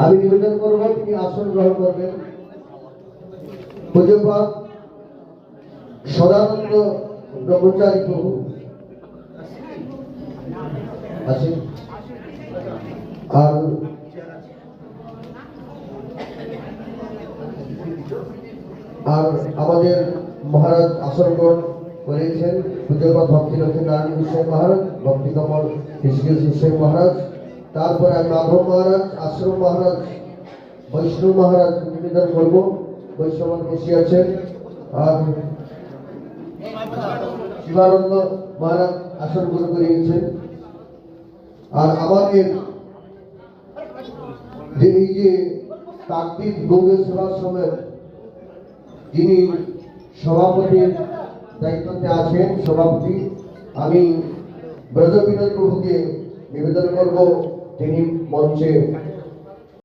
আমি নিবেদন করব তিনি আসন গ্রহণ করবেন। পূজ্যপাদ সদানন্দ ব্রহ্মচারী প্রভু আছেন। আর আমাদের মহারাজ আসন গ্রহণ করেছেন পূজ্যপাদ ভক্তি লক্ষ্মী নারায়ণ গোস্বামী মহারাজ, ভক্তি কমল ঋষিকেশ গোস্বামী মহারাজ, তারপরে আমি মাধব মহারাজ, আশ্রম মহারাজ, বৈষ্ণব মহারাজ নিবেদন করব। বৈষ্ণব বসে আছেন। আর শিবানন্দ মহারাজ আসন গ্রহণ করিয়েছেন। আর আমাদের যে এই যে কার্তিক গৌড় সেবার সময় যিনি সভাপতির দায়িত্বতে আছেন, সভাপতি আমি ব্রজবিনোদ প্রভুকে নিবেদন করব তিনি মঞ্চে